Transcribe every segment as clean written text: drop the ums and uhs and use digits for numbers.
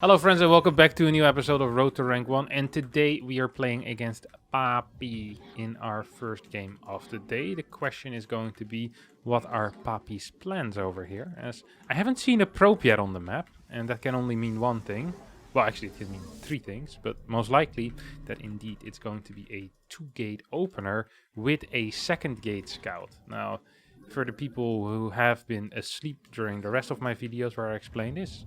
Hello friends and welcome back to a new episode of Road to Rank 1, and today we are playing against Papi in our first game of the day. The question is going to be, what are Papi's plans over here? As I haven't seen a probe yet on the map, and that can only mean one thing. Well, actually it can mean three things, but most likely that indeed it's going to be a 2-gate opener with a second gate scout. Now, for the people who have been asleep during the rest of my videos where I explain this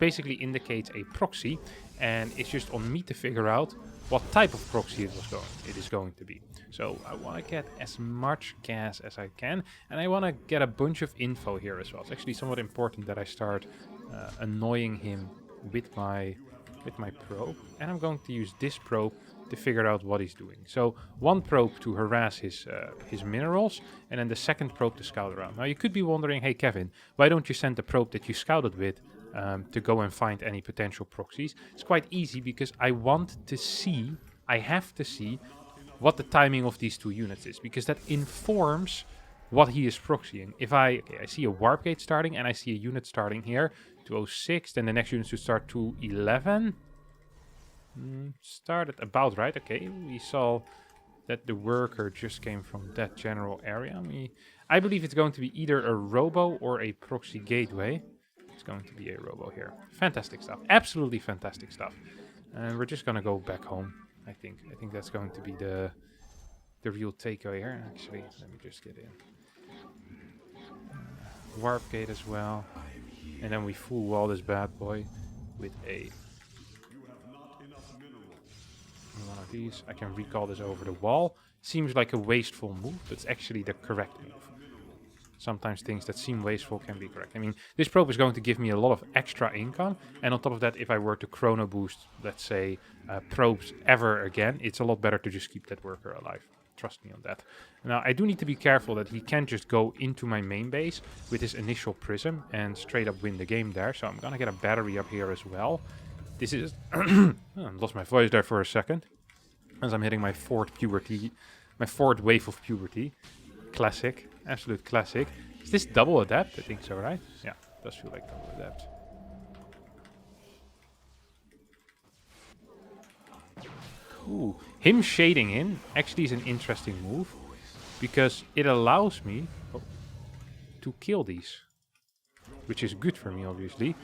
basically indicates a proxy, and it's just on me to figure out what type of proxy it is going to be. So I want to get as much gas as I can, and I want to get a bunch of info here as well. It's actually somewhat important that I start annoying him with my probe, and I'm going to use this probe to figure out what he's doing. So one probe to harass his minerals, and then the second probe to scout around. Now you could be wondering, hey Kevin, why don't you send the probe that you scouted with to go and find any potential proxies? It's quite easy, because I have to see what the timing of these two units is, because that informs what he is proxying. If I see a warp gate starting and I see a unit starting here, 206, then the next unit should start 211. Started about right. Okay, we saw that the worker just came from that general area. I believe it's going to be either a robo or a proxy gateway. It's going to be a robo here. Fantastic stuff. Absolutely fantastic stuff. And we're just gonna go back home. I think that's going to be the real takeaway here. Actually, let me just get in. Warp gate as well. And then we full wall this bad boy with one of these. I can recall this over the wall. Seems like a wasteful move, but it's actually the correct move. Sometimes things that seem wasteful can be correct. I mean, this probe is going to give me a lot of extra income, and on top of that, if I were to chrono boost, let's say, probes ever again, it's a lot better to just keep that worker alive. Trust me on that. Now, I do need to be careful that he can't just go into my main base with his initial prism and straight up win the game there, so I'm gonna get a battery up here as well. This is... I lost my voice there for a second, as I'm hitting my fourth wave of puberty. Classic. Absolute classic. Is this double adapt? I think so, right? Yeah, it does feel like double adapt. Ooh, him shading in actually is an interesting move, because it allows me to kill these, which is good for me, obviously.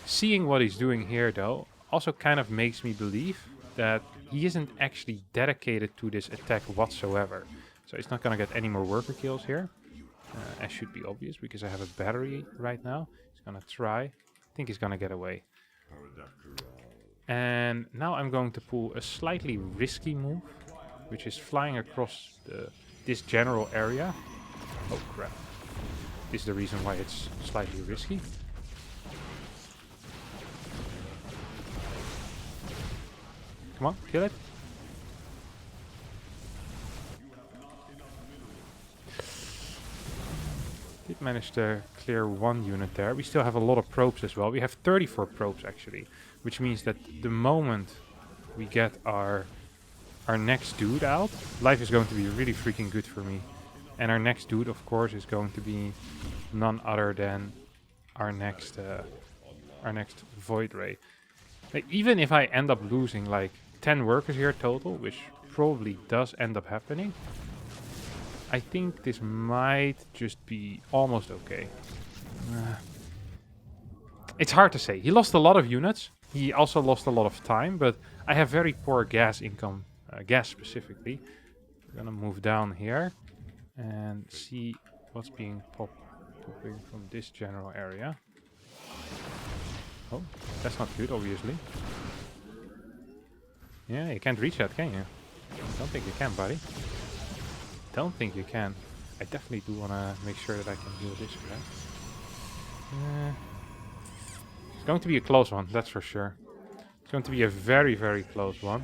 Seeing what he's doing here, though, also kind of makes me believe that he isn't actually dedicated to this attack whatsoever. So he's not going to get any more worker kills here. As should be obvious, because I have a battery right now. He's going to try. I think he's going to get away. And now I'm going to pull a slightly risky move, which is flying across this general area. Oh crap. This is the reason why it's slightly risky. Come on, kill it. Did manage to clear one unit there. We still have a lot of probes as well. We have 34 probes actually, which means that the moment we get our next dude out, life is going to be really freaking good for me. And our next dude, of course, is going to be none other than our next Void Ray. Like, even if I end up losing like 10 workers here total, which probably does end up happening, I think this might just be almost okay. It's hard to say. He lost a lot of units. He also lost a lot of time, but I have very poor gas income, gas specifically. We're gonna move down here and see what's being popping from this general area. Oh, that's not good, obviously. Yeah, you can't reach that, can you? Don't think you can, buddy. Don't think you can. I definitely do want to make sure that I can heal this guy. It's going to be a close one, that's for sure. It's going to be a very, very close one.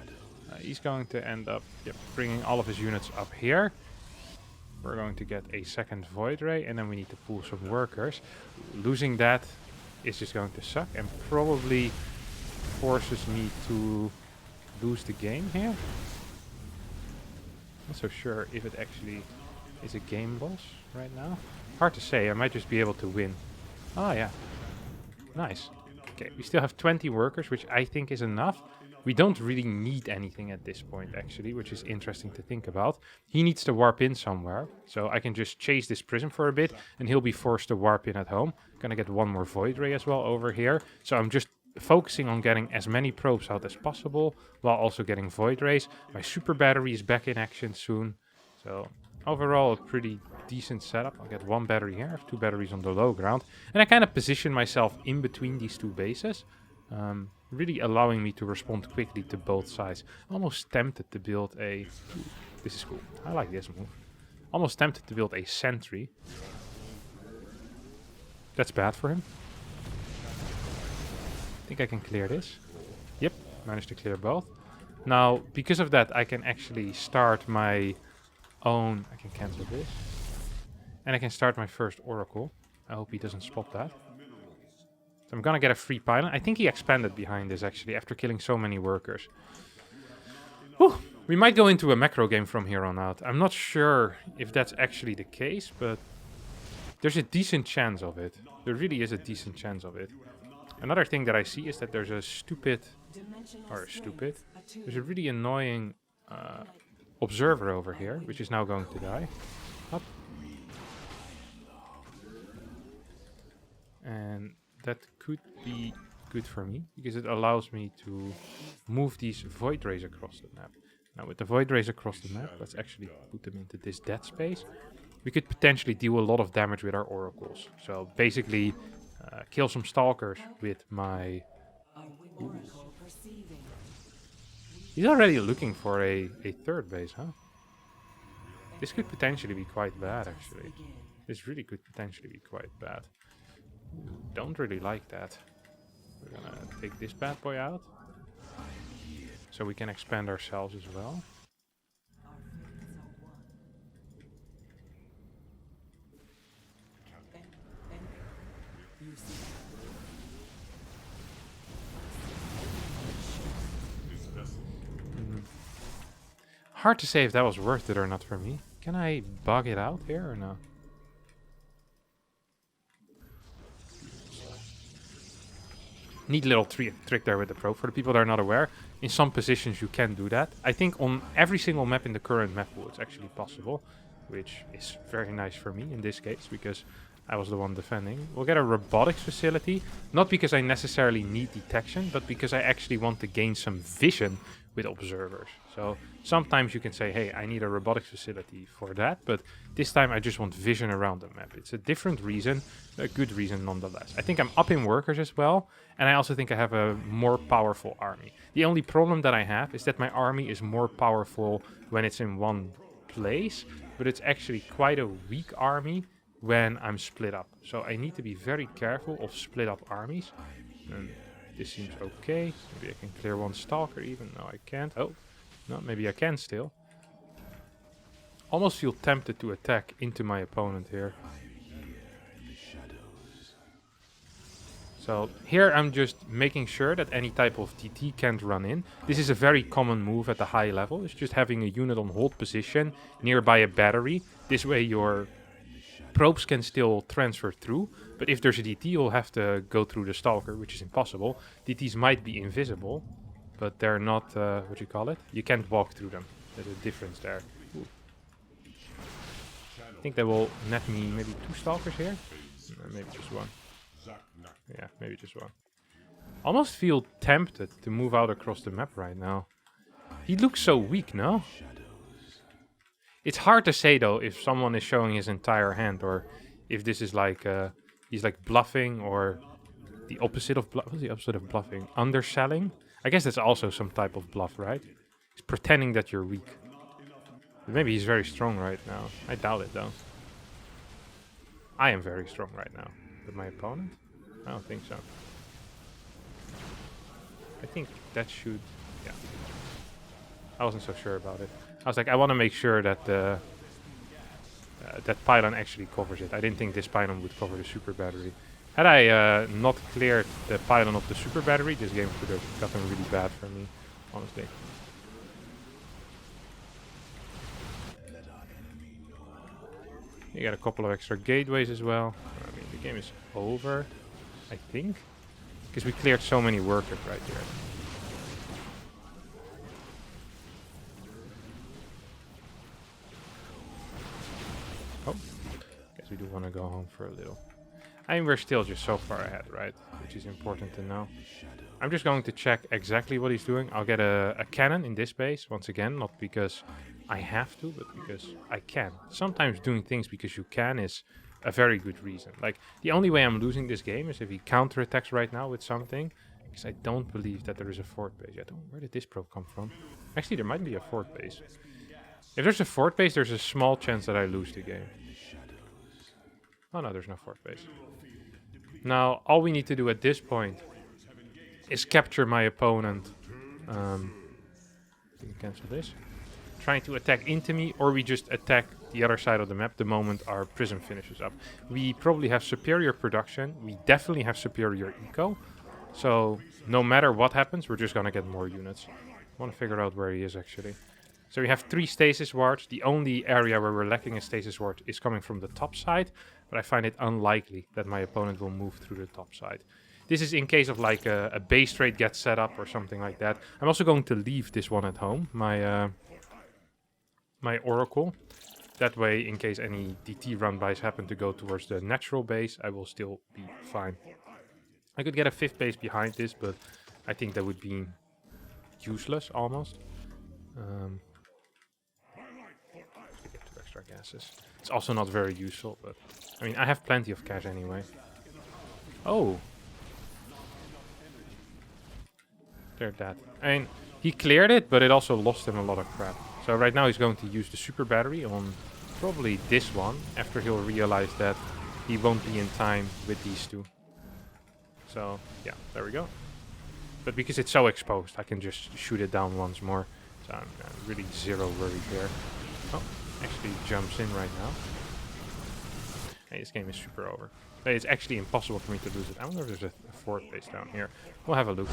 He's going to end up bringing all of his units up here. We're going to get a second Void Ray, and then we need to pull some workers. Losing that is just going to suck, and probably forces me to lose the game here. Not so sure if it actually is a game loss right now. Hard to say. I might just be able to win. Oh yeah. Nice. Okay, we still have 20 workers, which I think is enough. We don't really need anything at this point, actually, which is interesting to think about. He needs to warp in somewhere, so I can just chase this prism for a bit, and he'll be forced to warp in at home. Gonna get one more Void Ray as well over here, so I'm just focusing on getting as many probes out as possible, while also getting Void Rays. My super battery is back in action soon, so overall a pretty decent setup. I'll get one battery here, I have 2 batteries on the low ground, and I kind of position myself in between these 2 bases. Really allowing me to respond quickly to both sides. Almost tempted to build a... Ooh, this is cool. I like this move. Almost tempted to build a sentry. That's bad for him. I think I can clear this. Yep, managed to clear both. Now, because of that, I can actually start my own... I can cancel this. And I can start my first Oracle. I hope he doesn't spot that. So I'm gonna get a free pylon. I think he expanded behind this actually after killing so many workers. Whew. We might go into a macro game from here on out. I'm not sure if that's actually the case, but there's a decent chance of it. There really is a decent chance of it. Another thing that I see is that there's a there's a really annoying observer over here, which is now going to die. Up. And that could be good for me, because it allows me to move these Void Rays across the map. Now with the Void Rays across the map, let's actually put them into this dead space. We could potentially deal a lot of damage with our Oracles. So basically kill some Stalkers with my... Ooh. He's already looking for a third base, huh? This could potentially be quite bad, actually. This really could potentially be quite bad. Don't really like that. We're gonna take this bad boy out, so we can expand ourselves as well. Hard to say if that was worth it or not for me. Can I bug it out here or no? Neat little trick there with the probe. For the people that are not aware, in some positions you can do that. I think on every single map in the current map pool it's actually possible, which is very nice for me in this case, because I was the one defending. We'll get a robotics facility, not because I necessarily need detection, but because I actually want to gain some vision with observers. So sometimes you can say, hey, I need a robotics facility for that, but this time I just want vision around the map. It's a different reason, a good reason nonetheless. I think I'm up in workers as well, and I also think I have a more powerful army. The only problem that I have is that my army is more powerful when it's in one place, but it's actually quite a weak army when I'm split up. So I need to be very careful of split up armies. And this seems okay. Maybe I can clear one Stalker even. No, I can't. Oh, no, maybe I can still. Almost feel tempted to attack into my opponent here. So here I'm just making sure that any type of TT can't run in. This is a very common move at the high level. It's just having a unit on hold position nearby a battery. This way your probes can still transfer through, but if there's a DT, you'll have to go through the Stalker, which is impossible. DTs might be invisible, but they're not, what you call it? You can't walk through them. There's a difference there. Ooh. I think they will net me maybe 2 Stalkers here. Maybe just 1. Yeah, maybe just 1. Almost feel tempted to move out across the map right now. He looks so weak, no? It's hard to say though if someone is showing his entire hand, or if this is like he's like bluffing, or the opposite of what's the opposite of bluffing? Underselling? I guess that's also some type of bluff, right? It's pretending that you're weak. But maybe he's very strong right now. I doubt it though. I am very strong right now. But my opponent? I don't think so. I think that should... yeah. I wasn't so sure about it. I was like, I want to make sure that the that pylon actually covers it. I didn't think this pylon would cover the super battery. Had I not cleared the pylon of the super battery, this game could have gotten really bad for me, honestly. You got a couple of extra gateways as well. I mean, the game is over, I think. Because we cleared so many workers right here. Oh, guess we do want to go home for a little. I mean, we're still just so far ahead, right? Which is important to know. I'm just going to check exactly what he's doing. I'll get a cannon in this base, once again, not because I have to, but because I can. Sometimes doing things because you can is a very good reason. Like, the only way I'm losing this game is if he counterattacks right now with something, because I don't believe that there is a fort base yet. Oh, where did this probe come from? Actually, there might be a fort base. If there's a fort base, there's a small chance that I lose the game. Oh no, there's no fort base. Now, all we need to do at this point is capture my opponent. We can cancel this. Trying to attack into me, or we just attack the other side of the map the moment our prism finishes up. We probably have superior production. We definitely have superior eco. So no matter what happens, we're just gonna get more units. I want to figure out where he is actually. So we have 3 stasis wards. The only area where we're lacking a stasis ward is coming from the top side, but I find it unlikely that my opponent will move through the top side. This is in case of like a base trade gets set up or something like that. I'm also going to leave this one at home, my my oracle. That way, in case any DT run-bys happen to go towards the natural base, I will still be fine. I could get a 5th base behind this, but I think that would be useless almost. Get 2 extra gases. It's also not very useful, but I mean, I have plenty of cash anyway. Oh. Cleared that. I mean, he cleared it, but it also lost him a lot of crap. So right now he's going to use the super battery on probably this one, after he'll realize that he won't be in time with these 2. So, yeah, there we go. But because it's so exposed, I can just shoot it down once more. So I'm really zero worried there. Oh, actually jumps in right now. Hey, this game is super over. It's actually impossible for me to lose it. I wonder if there's a fort base down here. We'll have a look.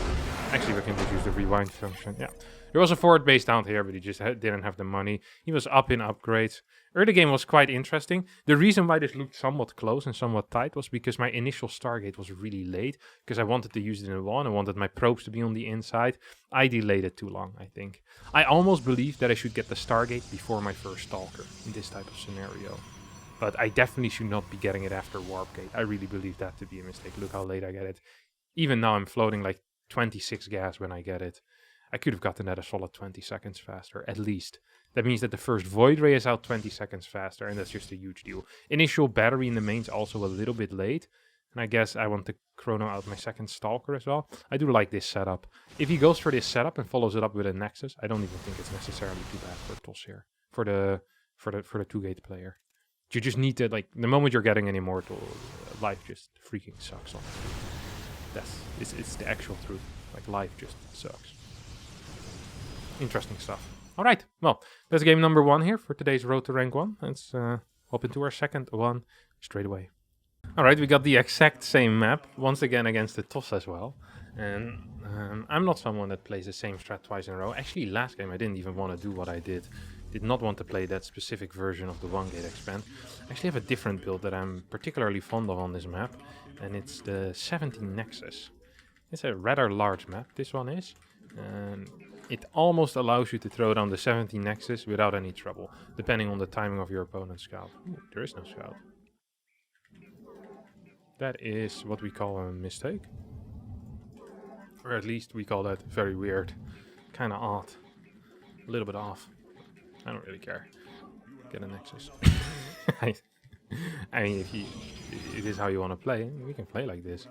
Actually, we can just use the rewind function. Yeah, there was a fort base down here, but he just didn't have the money. He was up in upgrades. Early game was quite interesting. The reason why this looked somewhat close and somewhat tight was because my initial Stargate was really late, because I wanted to use it in one. I wanted my probes to be on the inside. I delayed it too long, I think. I almost believed that I should get the Stargate before my first Stalker in this type of scenario. But I definitely should not be getting it after Warp Gate. I really believe that to be a mistake. Look how late I get it. Even now I'm floating like 26 gas when I get it. I could have gotten that a solid 20 seconds faster, at least. That means that the first Void Ray is out 20 seconds faster, and that's just a huge deal. Initial battery in the main's also a little bit late. And I guess I want to chrono out my second Stalker as well. I do like this setup. If he goes for this setup and follows it up with a Nexus, I don't even think it's necessarily too bad for Toss here. For the 2-gate player. You just need to, like, the moment you're getting an immortal, life just freaking sucks on it. It's the actual truth. Like, life just sucks. Interesting stuff. Alright, well, that's game number 1 here for today's Road to Rank 1. Let's hop into our second one straight away. Alright, we got the exact same map, once again against the Toss as well. And I'm not someone that plays the same strat twice in a row. Actually, last game I didn't even want to do what I did. Did not want to play that specific version of the 1-gate expand. I actually have a different build that I'm particularly fond of on this map, and it's the 17 Nexus. It's a rather large map, this one is, and it almost allows you to throw down the 17 Nexus without any trouble, depending on the timing of your opponent's scout. Ooh, there is no scout. That is what we call a mistake. Or at least we call that very weird. Kinda odd. A little bit off. I don't really care. Get a Nexus. I mean, if it is how you want to play, we can play like this.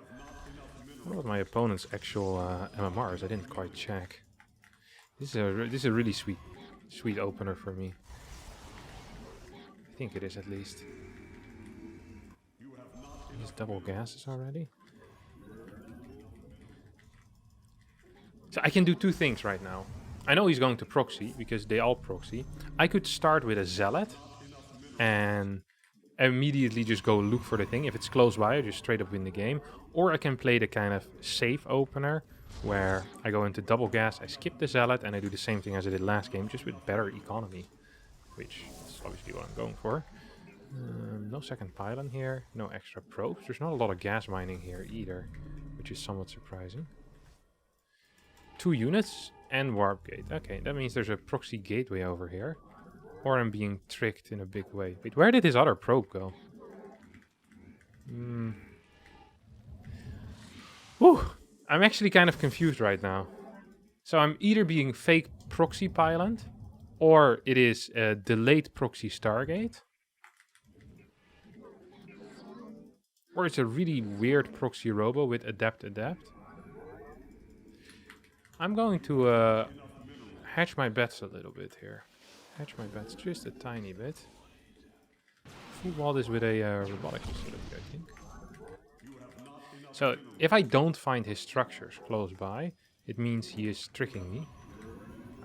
What about my opponent's actual MMRs? I didn't quite check. This is a really sweet opener for me. I think it is at least. These double gases already. So I can do 2 things right now. I know he's going to proxy, because they all proxy. I could start with a Zealot and immediately just go look for the thing. If it's close by, I just straight up win the game. Or I can play the kind of safe opener, where I go into double gas, I skip the Zealot, and I do the same thing as I did last game, just with better economy. Which is obviously what I'm going for. No second pylon here, no extra probes. There's not a lot of gas mining here either, which is somewhat surprising. 2 units and warp gate. Okay, that means there's a proxy gateway over here. Or I'm being tricked in a big way. Wait, where did his other probe go? Whew, I'm actually kind of confused right now. So I'm either being fake proxy pylon, or it is a delayed proxy Stargate. Or it's a really weird proxy robo with adapt. I'm going to hedge my bets a little bit here. Hedge my bets just a tiny bit. Full wall this with a robotic facility, I think. So if I don't find his structures close by, it means he is tricking me.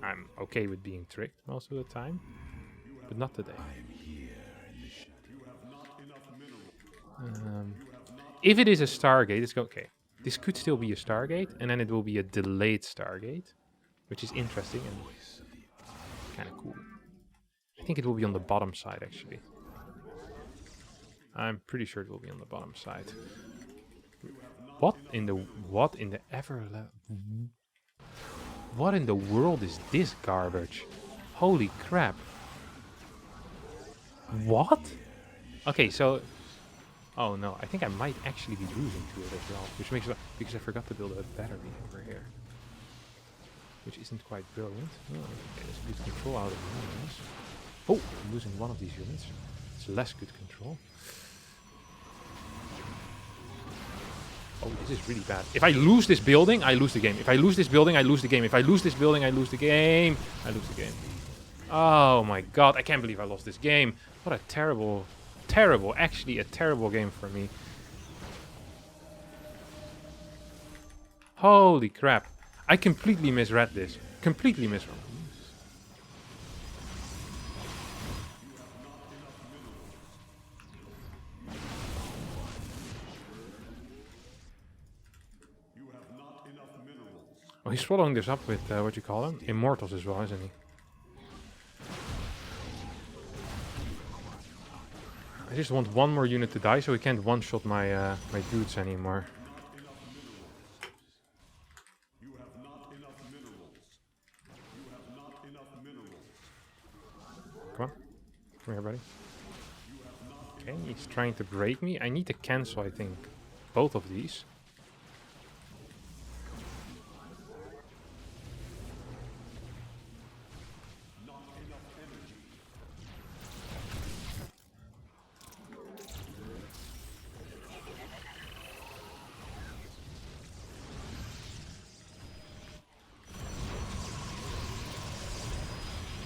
I'm okay with being tricked most of the time, but not today. If it is a Stargate, it's okay. This could still be a Stargate, and then it will be a delayed Stargate, which is interesting and kind of cool. I think it will be on the bottom side, actually. I'm pretty sure it will be on the bottom side. What in the world is this garbage? Holy crap. What? Okay, so oh no, I think I might actually be losing to it as well, which makes it because I forgot to build a battery over here. Which isn't quite brilliant. Oh, okay, that's good control out of the units. Oh, I'm losing one of these units. It's less good control. Oh, this is really bad. If I lose this building, I lose the game. If I lose this building, I lose the game. If I lose this building, I lose the game. I lose the game. Oh my god, I can't believe I lost this game. What a terrible, actually a terrible game for me. Holy crap. I completely misread this. Completely misread. Oh, he's following this up with, what you call them? Immortals as well, isn't he? I just want one more unit to die so he can't one-shot my my dudes anymore. Come on. Come here, buddy. Okay, he's trying to break me. I need to cancel, I think, both of these.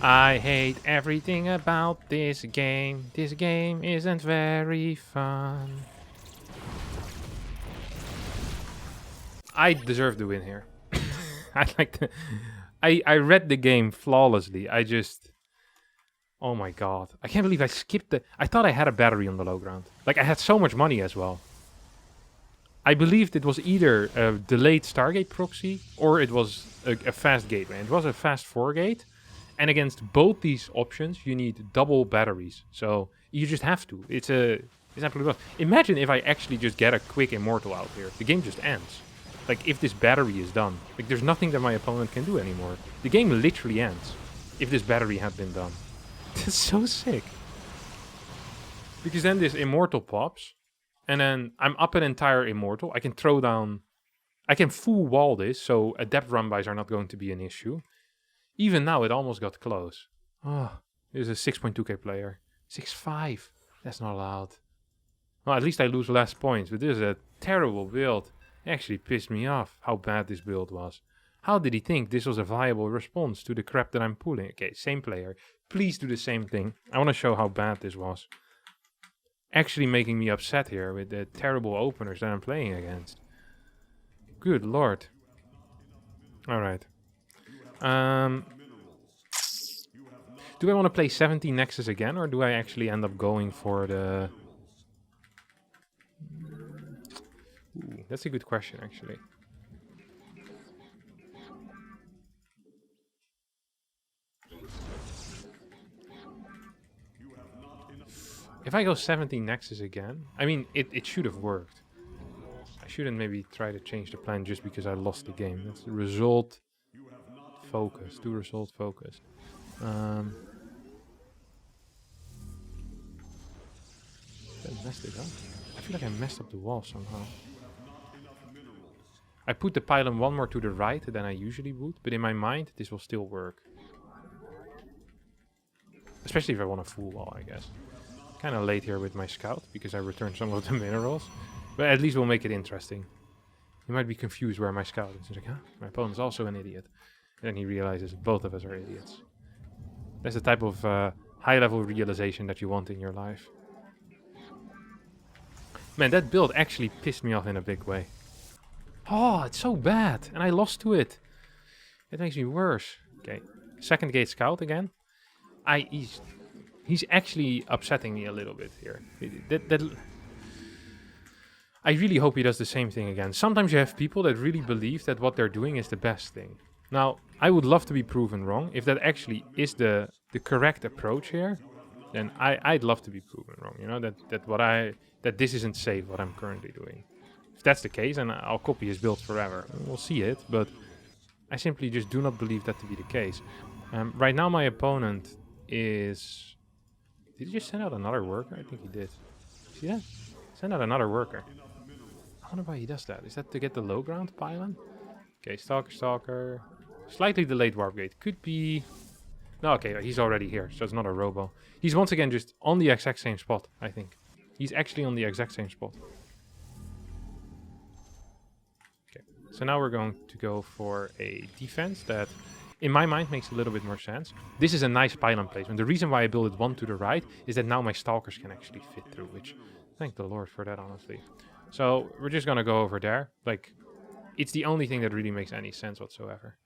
I hate everything about this game. This game isn't very fun. I deserve to win here. I read the game flawlessly. Oh my god. I can't believe I skipped I thought I had a battery on the low ground. Like, I had so much money as well. I believed it was either a delayed Stargate proxy or it was a fast gateway. It was a fast 4 gate. And against both these options, you need double batteries. So you just have to. It's absolutely rough. Imagine if I actually just get a quick immortal out here. The game just ends. Like, if this battery is done. Like, there's nothing that my opponent can do anymore. The game literally ends if this battery had been done. That's so sick. Because then this immortal pops. And then I'm up an entire immortal. I can throw down... I can full wall this, so adept run-bys are not going to be an issue. Even now, it almost got close. Oh, there's a 6.2k player. 6.5. That's not allowed. Well, at least I lose less points, but this is a terrible build. It actually pissed me off how bad this build was. How did he think this was a viable response to the crap that I'm pulling? Okay, same player. Please do the same thing. I want to show how bad this was. Actually making me upset here with the terrible openers that I'm playing against. Good lord. Alright. Do I want to play 17 Nexus again, or do I actually end up going for the... Ooh, that's a good question, actually. If I go 17 Nexus again, I mean, it should have worked. I shouldn't maybe try to change the plan just because I lost the game. That's result focused. Too result focused. Did I messed it up? I feel like I messed up the wall somehow. I put the pylon one more to the right than I usually would, but in my mind this will still work. Especially if I want a full wall, I guess. Kind of late here with my scout, because I returned some of the minerals. But at least we'll make it interesting. You might be confused where my scout is. He's like, huh? My opponent's also an idiot. And then he realizes both of us are idiots. That's the type of high-level realization that you want in your life. Man, that build actually pissed me off in a big way. Oh, it's so bad. And I lost to it. It makes me worse. Okay. Second gate scout again. He's actually upsetting me a little bit here. I really hope he does the same thing again. Sometimes you have people that really believe that what they're doing is the best thing. Now, I would love to be proven wrong. If that actually is the correct approach here, then I'd love to be proven wrong. You know, that this isn't safe what I'm currently doing. If that's the case, then I'll copy his build forever. We'll see it, but I simply just do not believe that to be the case. Right now my opponent is... Did he just send out another worker? I think he did. See that? Send out another worker. I wonder why he does that. Is that to get the low ground pylon? Okay, Stalker. Slightly delayed warp gate. Could be... No, okay, he's already here, so it's not a robo. He's once again just on the exact same spot, I think. He's actually on the exact same spot. Okay, so now we're going to go for a defense that, in my mind, makes a little bit more sense. This is a nice pylon placement. The reason why I built it one to the right is that now my Stalkers can actually fit through, which... Thank the Lord for that, honestly. So, we're just gonna go over there. Like, it's the only thing that really makes any sense whatsoever.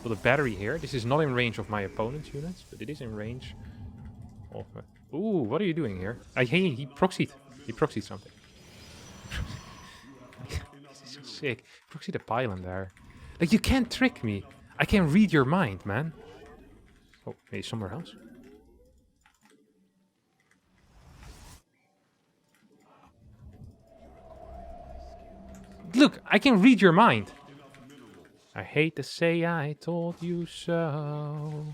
So the battery here, this is not in range of my opponent's units, but it is in range of... Ooh, what are you doing here? He proxied. He proxied something. This is so sick. Proxied a pylon there. Like, you can't trick me. I can read your mind, man. Oh, maybe somewhere else? Look, I can read your mind. I hate to say I told you so.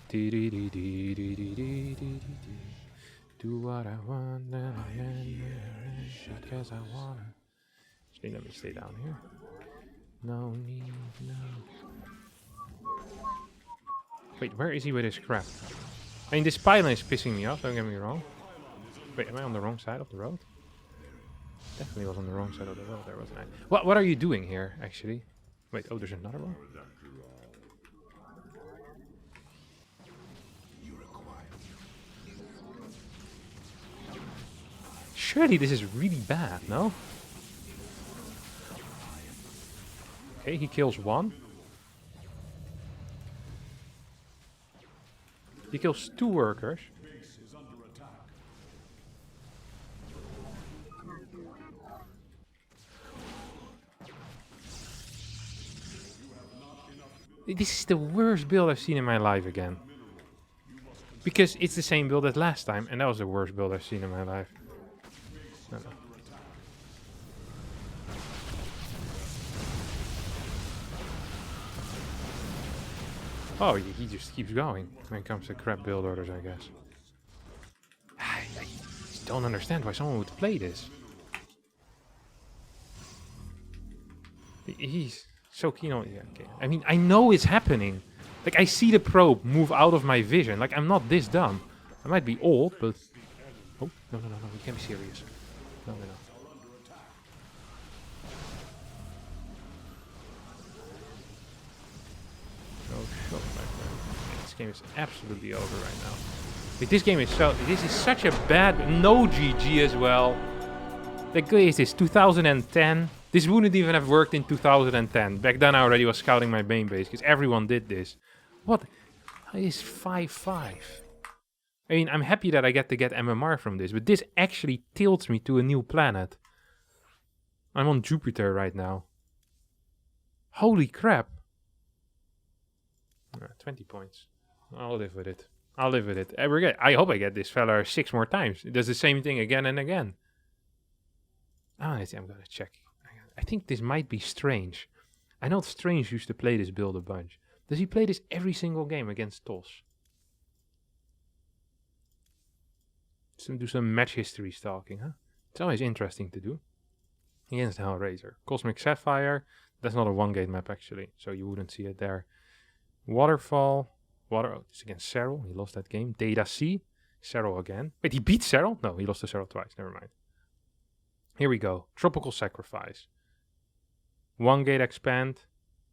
Do what I want because I wanna. Actually, let me stay down here. No need, no. Wait, where is he with his crap? I mean, this pylon is pissing me off, don't get me wrong. Wait, am I on the wrong side of the road? Definitely was on the wrong side of the road there, wasn't I? What are you doing here, actually? Wait, oh, there's another one? Surely this is really bad, no? Okay, he kills one. He kills 2 workers. This is the worst build I've seen in my life again. Because it's the same build as last time, and that was the worst build I've seen in my life. No. Oh, he just keeps going when it comes to crap build orders, I guess. I just don't understand why someone would play this. He's so keen on... Yeah, okay. I mean, I know it's happening. Like, I see the probe move out of my vision. Like, I'm not this dumb. I might be old, but... Oh, no, you can't be serious. No. Oh, shut my friend. This game is absolutely over right now. Like, this game is so... This is such a bad... No GG as well. Like, what is this? 2010? This wouldn't even have worked in 2010. Back then I already was scouting my main base, because everyone did this. What? It is 5-5. I mean, I'm happy that I get to get MMR from this, but this actually tilts me to a new planet. I'm on Jupiter right now. Holy crap. 20 points. I'll live with it. I'll live with it. I hope I get this fella 6 more times. It does the same thing again and again. I'm gonna check. I think this might be Strange. I know Strange used to play this build a bunch. Does he play this every single game against Toss? Do some match history stalking, huh? It's always interesting to do. Against Hellraiser. Cosmic Sapphire. That's not a 1-gate map actually, so you wouldn't see it there. Waterfall. Oh, it's against Cyril. He lost that game. Data C. Cyril again. Wait, he beat Cyril? No, he lost to Cyril twice. Never mind. Here we go. Tropical Sacrifice. 1-gate expand.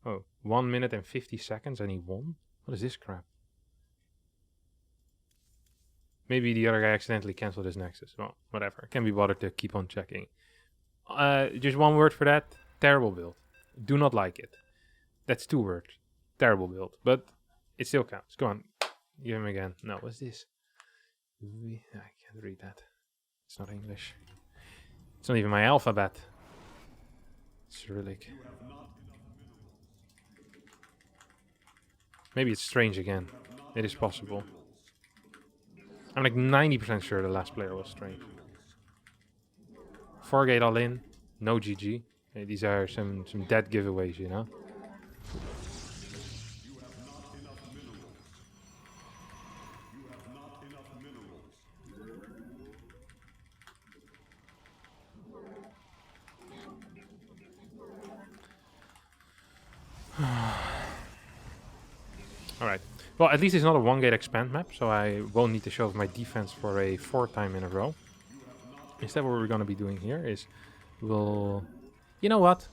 Oh, 1 minute and 50 seconds and he won? What is this crap? Maybe the other guy accidentally canceled his Nexus. Well, whatever. Can't be bothered to keep on checking. Just one word for that. Terrible build. Do not like it. That's 2 words. Terrible build. But it still counts. Go on. Give him again. No, what's this? I can't read that. It's not English. It's not even my alphabet. Cyrillic. Maybe it's Strange again. It is possible. I'm like 90% sure the last player was Strange. 4-gate all in. No GG. Hey, these are some dead giveaways, you know? Alright. Well, at least it's not a 1-gate expand map, so I won't need to show off my defense for a 4th time in a row. Instead, what we're going to be doing here is we'll... You know what?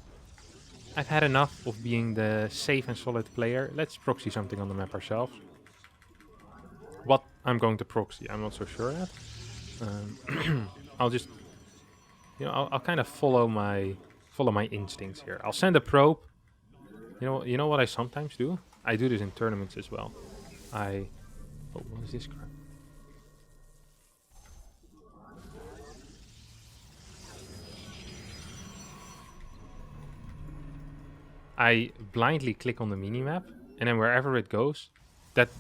I've had enough of being the safe and solid player. Let's proxy something on the map ourselves. What I'm going to proxy, I'm not so sure yet. I'll just... You know, I'll kind of follow my instincts here. I'll send a probe. You know what I sometimes do? I do this in tournaments as well. Oh, what is this crap? I blindly click on the minimap, and then wherever it goes, that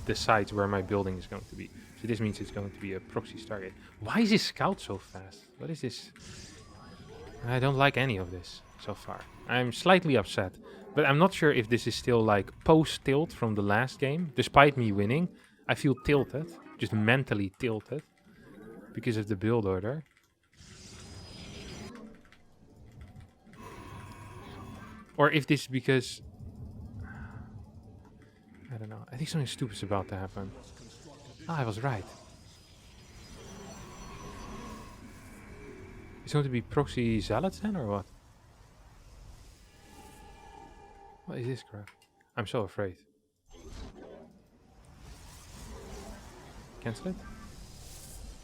decides where my building is going to be. So this means it's going to be a proxy Stargate. Why is this scout so fast? What is this? I don't like any of this so far. I'm slightly upset, but I'm not sure if this is still like post-tilt from the last game. Despite me winning, I feel tilted, just mentally tilted, because of the build order. Or if this is because... I don't know. I think something stupid is about to happen. Ah, I was right. It's going to be proxy Zealots then, or what? What is this crap? I'm so afraid. Cancel it?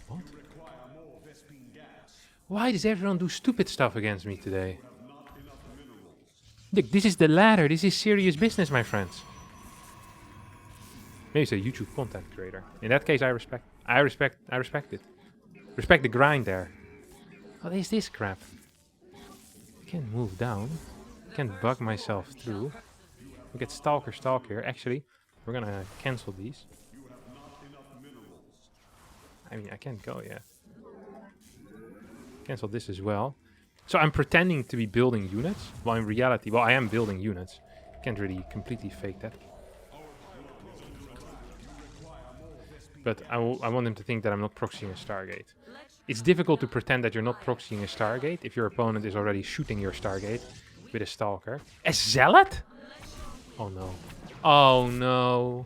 What? Why does everyone do stupid stuff against me today? Look, this is the ladder. This is serious business, my friends. Maybe it's a YouTube content creator. In that case, I respect it. Respect the grind there. What is this crap? I can't move down. I can't bug myself through. We get Stalker here. Actually, we're gonna cancel these. I mean, I can't go yet. Cancel this as well. So I'm pretending to be building units, while in reality, well, I am building units. Can't really completely fake that. But I want them to think that I'm not proxying a Stargate. It's difficult to pretend that you're not proxying a Stargate if your opponent is already shooting your Stargate with a Stalker. A Zealot? Oh no. Oh no.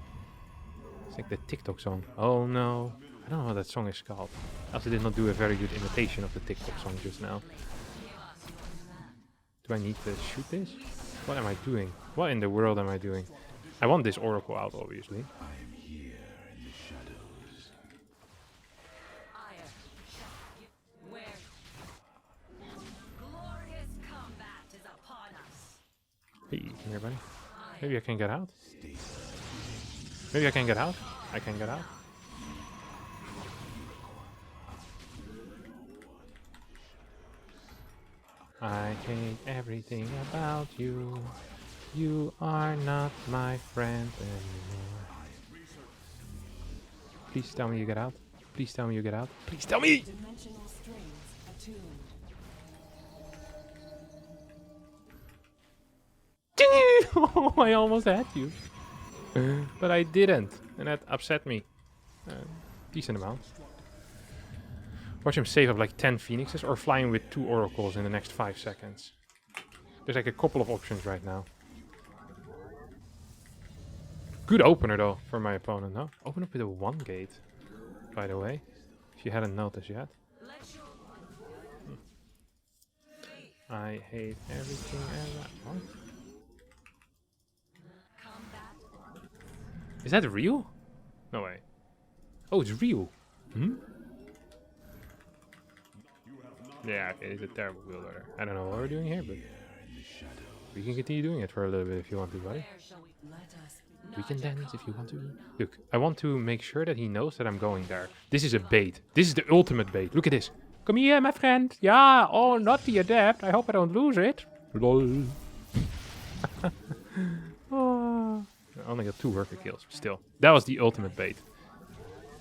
It's like the TikTok song. Oh no. I don't know what that song is called. I also did not do a very good imitation of the TikTok song just now. Do I need to shoot this? What am I doing? What in the world am I doing? I want this Oracle out, obviously. Hey, come here, buddy. Maybe I can get out? Maybe I can get out? I can get out? I hate everything about you. You are not my friend anymore. Please tell me you get out. Please tell me you get out. Please tell me! Oh, I almost had you. But I didn't. And that upset me. Decent amount. Watch him save up like 10 phoenixes or flying with 2 oracles in the next 5 seconds. There's like a couple of options right now. Good opener though for my opponent, no? Open up with a 1 gate, by the way. If you hadn't noticed yet. I hate everything ever. What? Is that real? No way. Oh, it's real. Hmm? Yeah, okay, it's a terrible build order. I don't know what we're doing here, but we can continue doing it for a little bit if you want to, buddy. We can dance if you want to. Look, I want to make sure that he knows that I'm going there. This is a bait. This is the ultimate bait. Look at this. Come here, my friend. Yeah, oh, not the adept. I hope I don't lose it. Lol. Oh. I only got 2 worker kills, but still. That was the ultimate bait.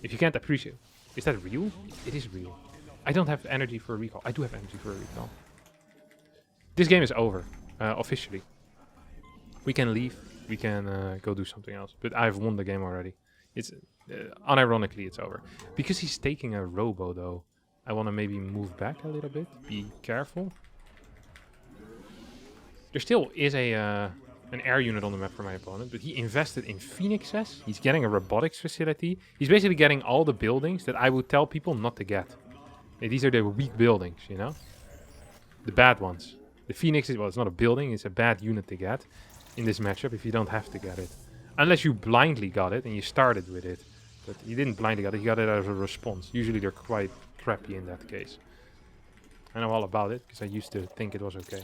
If you can't appreciate... Is that real? It is real. I don't have energy for a recall. I do have energy for a recall. This game is over, officially. We can leave. We can go do something else. But I've won the game already. It's unironically, it's over. Because he's taking a robo, though, I want to maybe move back a little bit. Be careful. There still is an air unit on the map for my opponent, but he invested in phoenixes. He's getting a robotics facility. He's basically getting all the buildings that I would tell people not to get. These are the weak buildings, you know? The bad ones. The phoenix is, well, it's not a building, it's a bad unit to get in this matchup if you don't have to get it. Unless you blindly got it and you started with it. But you didn't blindly get it, you got it as a response. Usually they're quite crappy in that case. I know all about it, because I used to think it was okay.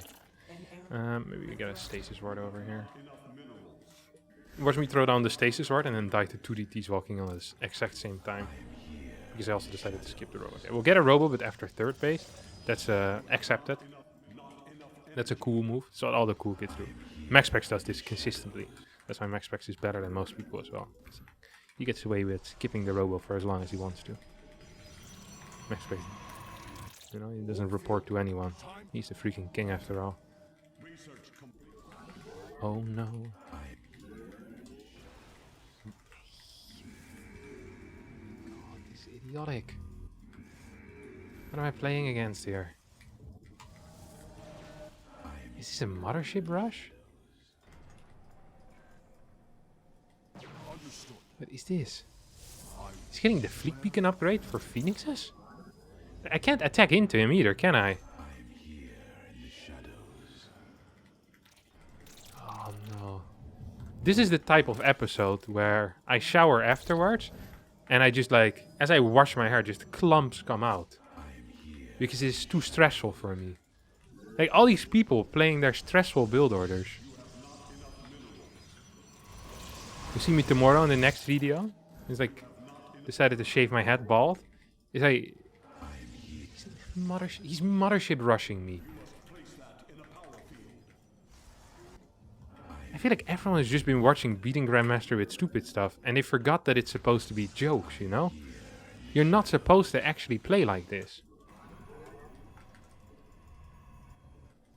Maybe we get a stasis ward over here. Watch me throw down the stasis ward and then die to 2 DTs walking on the exact same time. Because I also decided to skip the robo. Okay, we'll get a robo, but after 3rd base. That's accepted. That's a cool move. It's what all the cool kids do. MaxPax does this consistently. That's why MaxPax is better than most people as well. He gets away with skipping the robo for as long as he wants to. MaxPax, you know, he doesn't report to anyone. He's the freaking king after all. Oh no. God, this is idiotic. What am I playing against here? Is this a Mothership Rush? What is this? He's getting the Fleet Beacon upgrade for Phoenixes? I can't attack into him either, can I? Oh no. This is the type of episode where I shower afterwards and I just like, as I wash my hair, just clumps come out. Because it's too stressful for me. Like all these people playing their stressful build orders. You see me tomorrow in the next video. It's like, decided to shave my head bald. It's like, he's mothership rushing me. I feel like everyone has just been watching Beating Grandmaster with stupid stuff and they forgot that it's supposed to be jokes, you know? You're not supposed to actually play like this.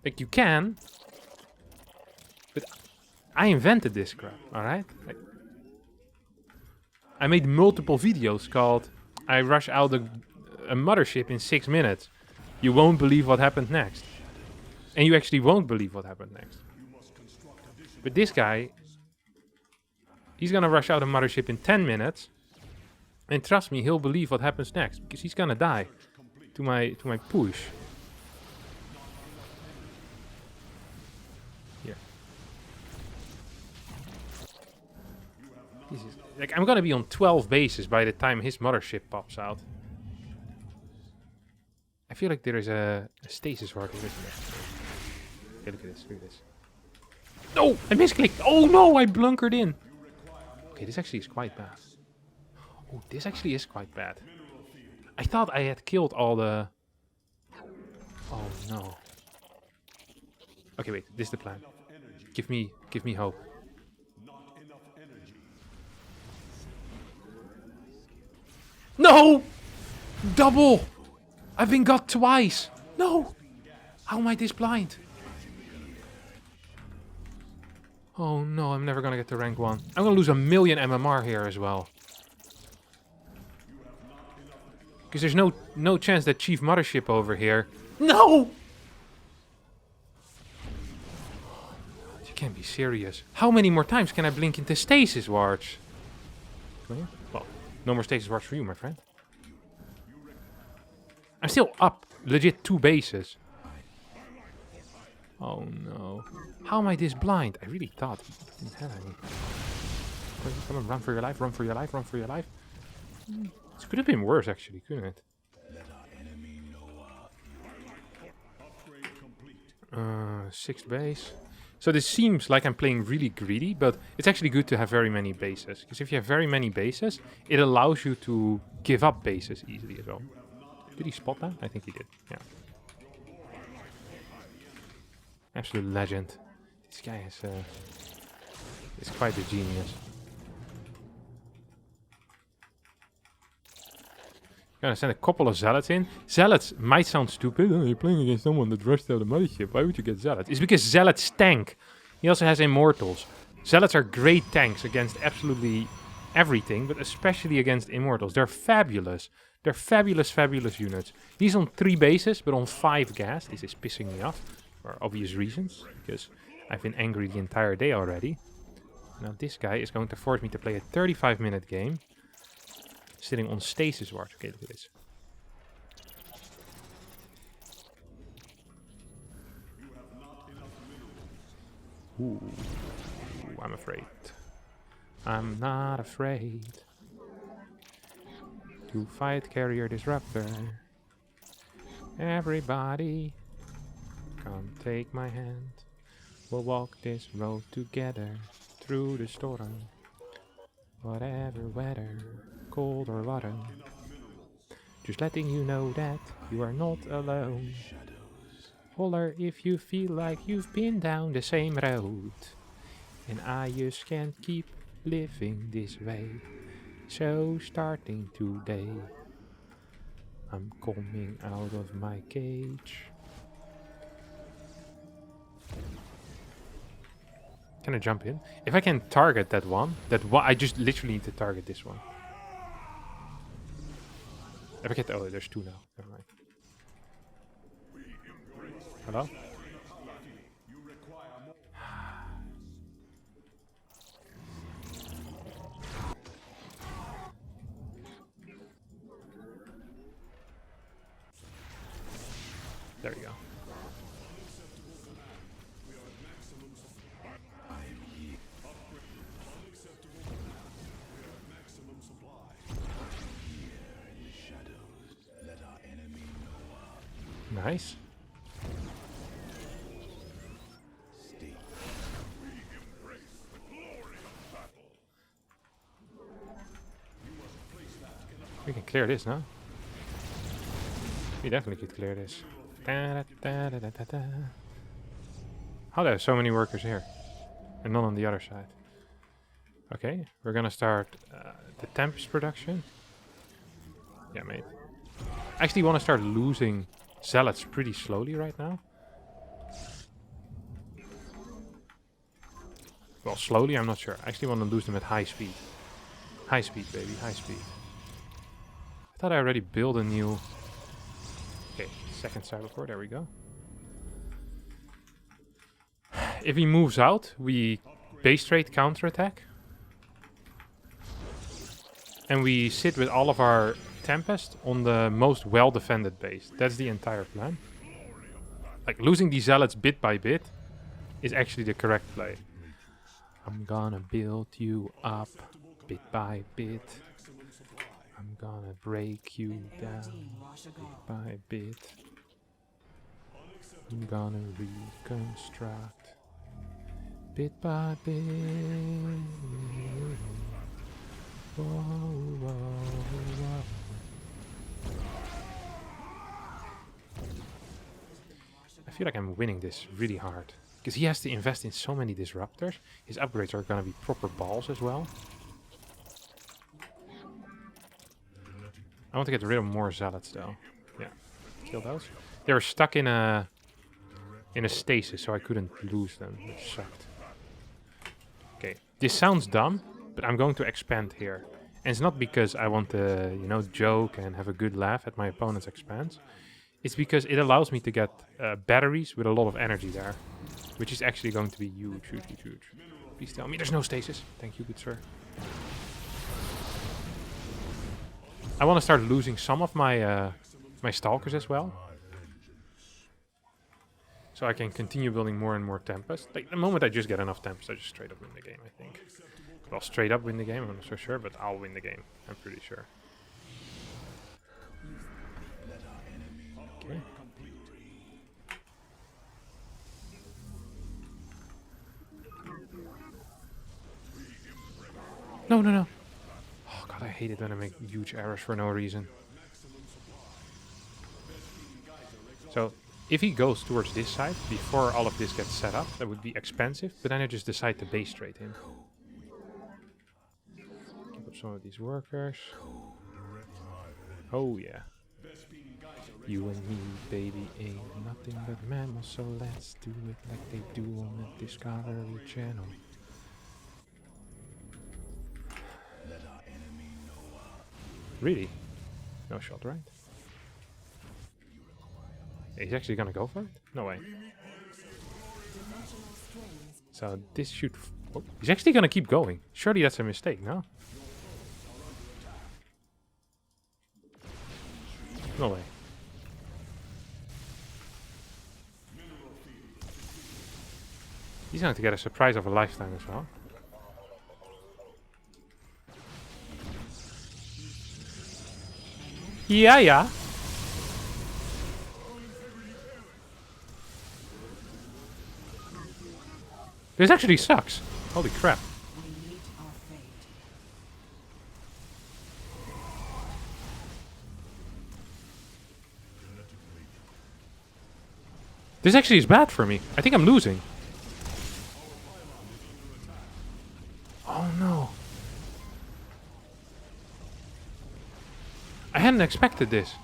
Like, you can, but I invented this crap, alright? Like, I made multiple videos called I rush out a mothership in 6 minutes. You won't believe what happened next. And you actually won't believe what happened next. But this guy, he's gonna rush out a mothership in 10 minutes. And trust me, he'll believe what happens next. Because he's gonna die to my push. Here. This is, like, I'm gonna be on 12 bases by the time his mothership pops out. I feel like there is a stasis ward here, isn't there? Okay, look at this, look at this. No! I misclicked! Oh no, I blunkered in! Okay, this actually is quite bad. Oh, this actually is quite bad. I thought I had killed all the... Oh no. Okay, wait, this is the plan. Give me hope. No! Double! I've been got twice! No! How am I this blind? Oh no, I'm never gonna get to rank 1. I'm gonna lose 1,000,000 MMR here as well. Because there's no chance that Chief Mothership over here... No! You can't be serious. How many more times can I blink into stasis wards? Clear? Well, no more stasis wards for you, my friend. I'm still up. Legit 2 bases. Oh no. How am I this blind? I really thought he didn't have any. Come on, run for your life, run for your life, run for your life. This could have been worse actually, couldn't it? 6th base. So this seems like I'm playing really greedy, but it's actually good to have very many bases. Because if you have very many bases, it allows you to give up bases easily as well. Did he spot that? I think he did, yeah. Absolute legend. This guy is quite a genius. Gonna send a couple of zealots in. Zealots might sound stupid. Oh, you're playing against someone that rushed out the mothership. Why would you get zealots? It's because zealots tank. He also has immortals. Zealots are great tanks against absolutely everything, but especially against immortals. They're fabulous. They're fabulous, fabulous units. He's on 3 bases, but on 5 gas. This is pissing me off for obvious reasons, because I've been angry the entire day already. Now this guy is going to force me to play a 35-minute game. Sitting on stasis ward. Okay, look at this. Ooh, I'm afraid. I'm not afraid to fight Carrier Disruptor. Everybody, come take my hand. We'll walk this road together through the storm. Whatever weather, cold or warm. Just letting you know that you are not alone. Holler if you feel like you've been down the same road. And I just can't keep living this way. So starting today, I'm coming out of my cage. Can I jump in? If I can target that one, I just literally need to target this one. If I get, oh, there's 2 now. Never mind. Hello? There you go. Nice. We can clear this now. We definitely could clear this. How there are so many workers here and none on the other side. Okay, we're gonna start the Tempest production. Yeah, mate. I actually want to start losing zealots pretty slowly right now. Well, slowly, I'm not sure. I actually want to lose them at high speed. High speed, baby, high speed. I thought I already built a new... Okay, second cybercore, there we go. If he moves out, we base trade counterattack. And we sit with all of our Tempest on the most well-defended base. That's the entire plan. Like, losing these zealots bit by bit is actually the correct play. I'm gonna build you up bit by bit. I'm gonna break you down bit by bit. I'm gonna reconstruct bit by bit. Whoa, whoa, whoa. I feel like I'm winning this really hard. Because he has to invest in so many disruptors. His upgrades are gonna be proper balls as well. I want to get rid of more zealots though. Yeah, kill those. They were stuck in a stasis, so I couldn't lose them, which sucked. Okay, this sounds dumb, but I'm going to expand here. And it's not because I want to, joke and have a good laugh at my opponent's expense. It's because it allows me to get batteries with a lot of energy there, which is actually going to be huge, huge, huge, huge. Please tell me there's no stasis. Thank you, good sir. I want to start losing some of my my stalkers as well, so I can continue building more and more Tempest. Like, the moment I just get enough Tempest, I just straight up win the game, I think. Well, straight up win the game, I'm not so sure, but I'll win the game, I'm pretty sure. Okay. No, no, no. Oh god, I hate it when I make huge errors for no reason. So, if he goes towards this side, before all of this gets set up, that would be expensive, but then I just decide to base trade him. Keep up some of these workers. Oh yeah. You and me, baby, ain't nothing but mammals, so let's do it like they do on the Discovery Channel. Really? No shot, right? He's actually gonna go for it? No way. So this should... Oh, he's actually gonna keep going. Surely that's a mistake, no? No way. He's going to get a surprise of a lifetime as well. Yeah, yeah. This actually sucks. Holy crap. This actually is bad for me. I think I'm losing. Oh no. I hadn't expected this.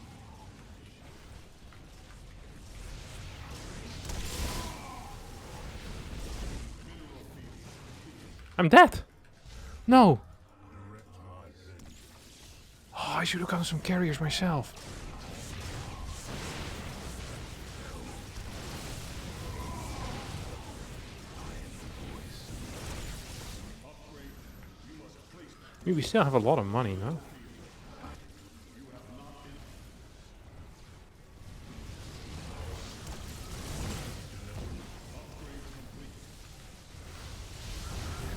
I'm dead. No. Oh, I should have gotten some carriers myself. We still have a lot of money, no?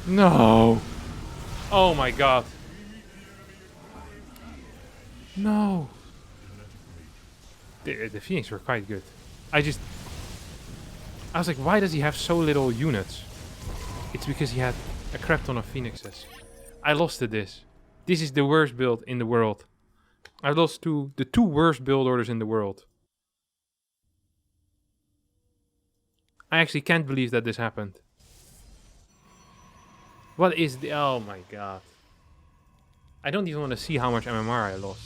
No. Oh my god. No. The Phoenix were quite good. I was like, why does he have so little units? It's because he had a crap ton of Phoenixes. I lost to this. This is the worst build in the world. I lost to the two worst build orders in the world. I actually can't believe that this happened. What is the... Oh my god. I don't even want to see how much MMR I lost.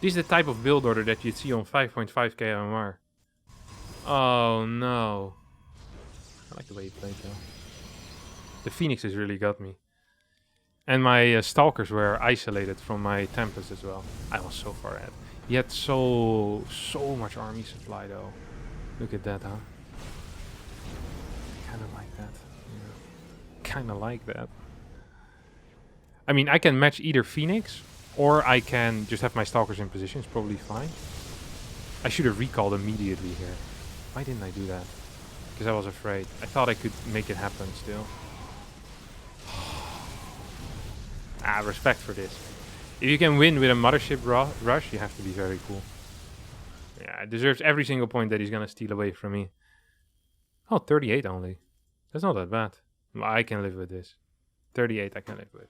This is the type of build order that you'd see on 5.5k MMR. Oh no. I like the way he played though. The Phoenixes really got me. And my Stalkers were isolated from my Tempest as well. I was so far ahead. He had so much army supply though. Look at that, huh? Kinda like that. Yeah. Kinda like that. I mean, I can match either Phoenix, or I can just have my Stalkers in position. It's probably fine. I should have recalled immediately here. Why didn't I do that? Because I was afraid. I thought I could make it happen still. Respect for this. If you can win with a Mothership Rush, you have to be very cool. Yeah, it deserves every single point that he's gonna steal away from me. Oh, 38 only. That's not that bad. Well, I can live with this. 38 I can live with.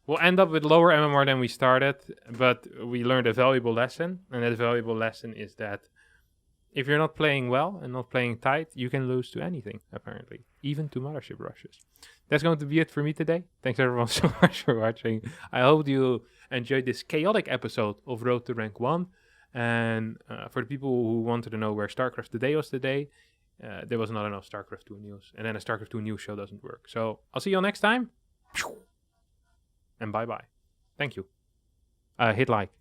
We'll end up with lower MMR than we started, but we learned a valuable lesson. And that valuable lesson is that if you're not playing well and not playing tight, you can lose to anything, apparently. Even to Mothership Rushes. That's going to be it for me today. Thanks everyone so much for watching. I hope you enjoyed this chaotic episode of Road to Rank 1. And for the people who wanted to know where StarCraft Today was today, there was not enough StarCraft 2 news. And then a StarCraft 2 news show doesn't work. So I'll see you all next time. And bye-bye. Thank you. Hit like.